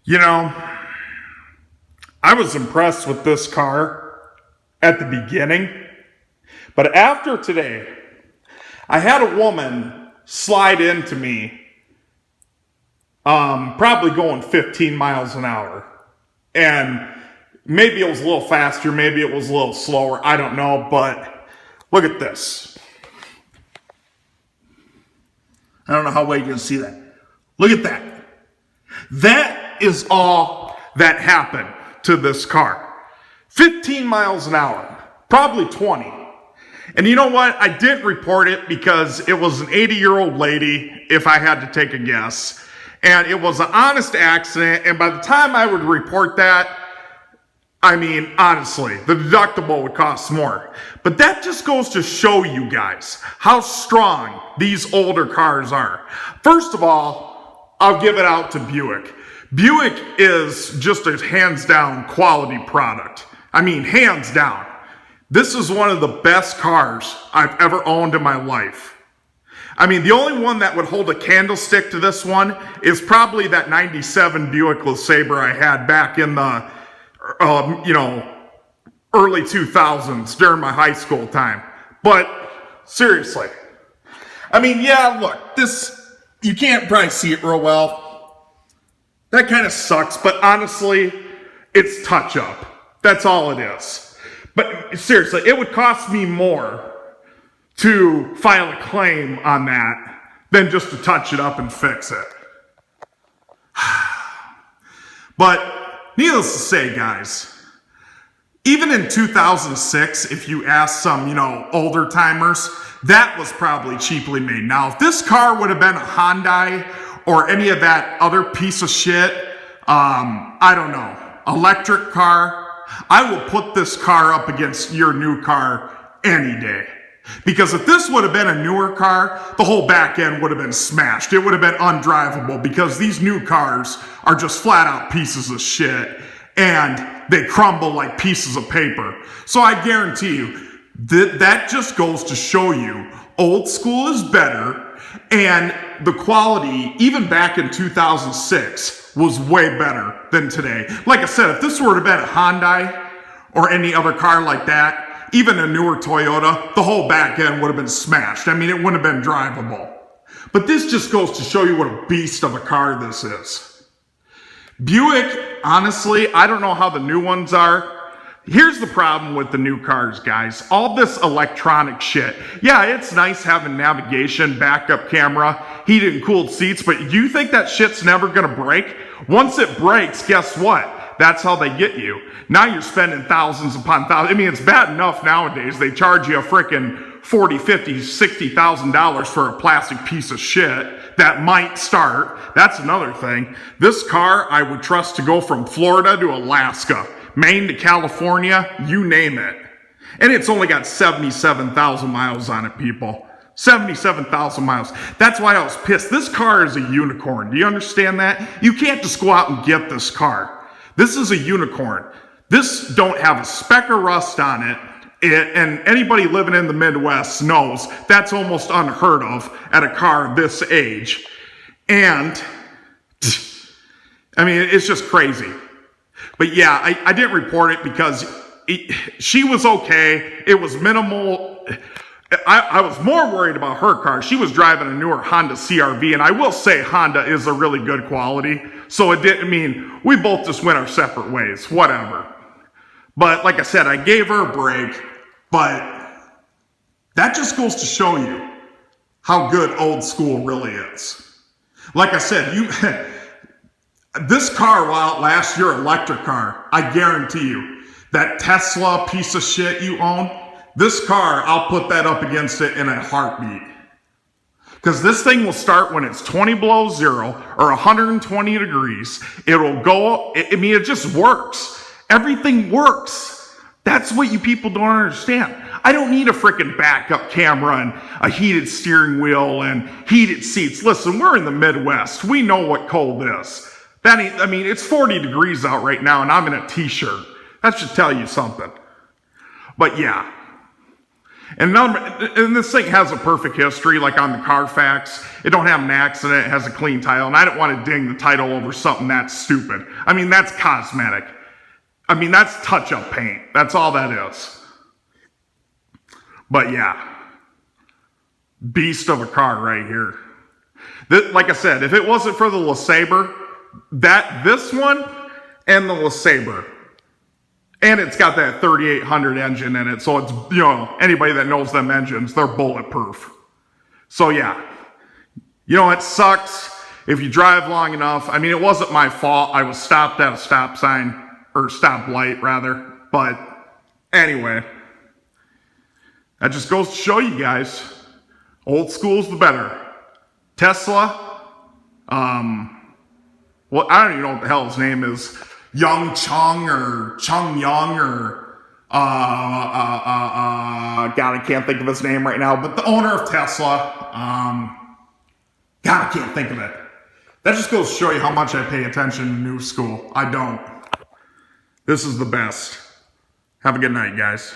You know, I was impressed with this car at the beginning, but after today, I had a woman slide into me, probably going 15 miles an hour. And maybe it was a little faster, maybe it was a little slower, I don't know, but look at this. I don't know how well you can see that. Look at that. That is all that happened to this car. 15 miles an hour, probably 20. And you know what? I didn't report it because it was an 80-year-old lady, if I had to take a guess. And it was an honest accident. And by the time I would report that, I mean, honestly, the deductible would cost more. But that just goes to show you guys how strong these older cars are. First of all, I'll give it out to Buick. Buick is just a hands down quality product. I mean, hands down. This is one of the best cars I've ever owned in my life. I mean, the only one that would hold a candlestick to this one is probably that 97 Buick LeSabre I had back in the, early 2000s during my high school time. But seriously, I mean, yeah, look, this, you can't probably see it real well. That kind of sucks, but honestly, it's touch up. That's all it is. But seriously, it would cost me more to file a claim on that than just to touch it up and fix it. But needless to say, guys, even in 2006, if you ask some, older timers, that was probably cheaply made. Now, if this car would have been a Hyundai or any of that other piece of shit, I don't know, electric car, I will put this car up against your new car any day. Because if this would have been a newer car, the whole back end would have been smashed. It would have been undrivable because these new cars are just flat out pieces of shit and they crumble like pieces of paper. So I guarantee you that just goes to show you old school is better, and the quality, even back in 2006, was way better than today. Like I said, if this were to have been a Hyundai or any other car like that, even a newer Toyota, the whole back end would have been smashed. I mean, it wouldn't have been drivable. But this just goes to show you what a beast of a car this is. Buick, honestly, I don't know how the new ones are. Here's the problem with the new cars, guys. All this electronic shit. Yeah, it's nice having navigation, backup camera, heated and cooled seats, but you think that shit's never gonna break? Once it breaks, guess what? That's how they get you. Now you're spending thousands upon thousands. I mean, it's bad enough nowadays. They charge you a freaking $40, $50, $60,000 for a plastic piece of shit that might start. That's another thing. This car, I would trust to go from Florida to Alaska, Maine to California, you name it. And it's only got 77,000 miles on it, people. 77,000 miles. That's why I was pissed. This car is a unicorn. Do you understand that? You can't just go out and get this car. This is a unicorn. This don't have a speck of rust on it. And anybody living in the Midwest knows that's almost unheard of at a car this age. And, I mean, it's just crazy. But yeah, I didn't report it because she was okay. It was minimal. I was more worried about her car. She was driving a newer Honda CR-V, and I will say Honda is a really good quality. So it didn't mean we both just went our separate ways, whatever. But like I said, I gave her a break, but that just goes to show you how good old school really is. Like I said, this car will outlast your electric car. I guarantee you. That Tesla piece of shit you own, this car, I'll put that up against it in a heartbeat. Because this thing will start when it's 20 below zero or 120 degrees. It'll go, it just works. Everything works. That's what you people don't understand. I don't need a freaking backup camera and a heated steering wheel and heated seats. Listen, we're in the Midwest. We know what cold is. It's 40 degrees out right now and I'm in a t-shirt. That should tell you something. But yeah, And this thing has a perfect history, like on the Carfax. It don't have an accident, it has a clean title, and I didn't want to ding the title over something that's stupid. I mean, that's cosmetic. I mean, that's touch-up paint. That's all that is. But yeah, beast of a car right here. Like I said, if it wasn't for the LeSabre, this one and the LeSabre, and it's got that 3800 engine in it, so it's, anybody that knows them engines, they're bulletproof. So yeah, it sucks if you drive long enough. I mean, it wasn't my fault. I was stopped at a stop sign, or stop light rather, but anyway, that just goes to show you guys, old school's the better. Tesla, well, I don't even know what the hell his name is. Young Chung or Chung Young or, God, I can't think of his name right now, but the owner of Tesla, God, I can't think of it. That just goes to show you how much I pay attention to new school. I don't. This is the best. Have a good night, guys.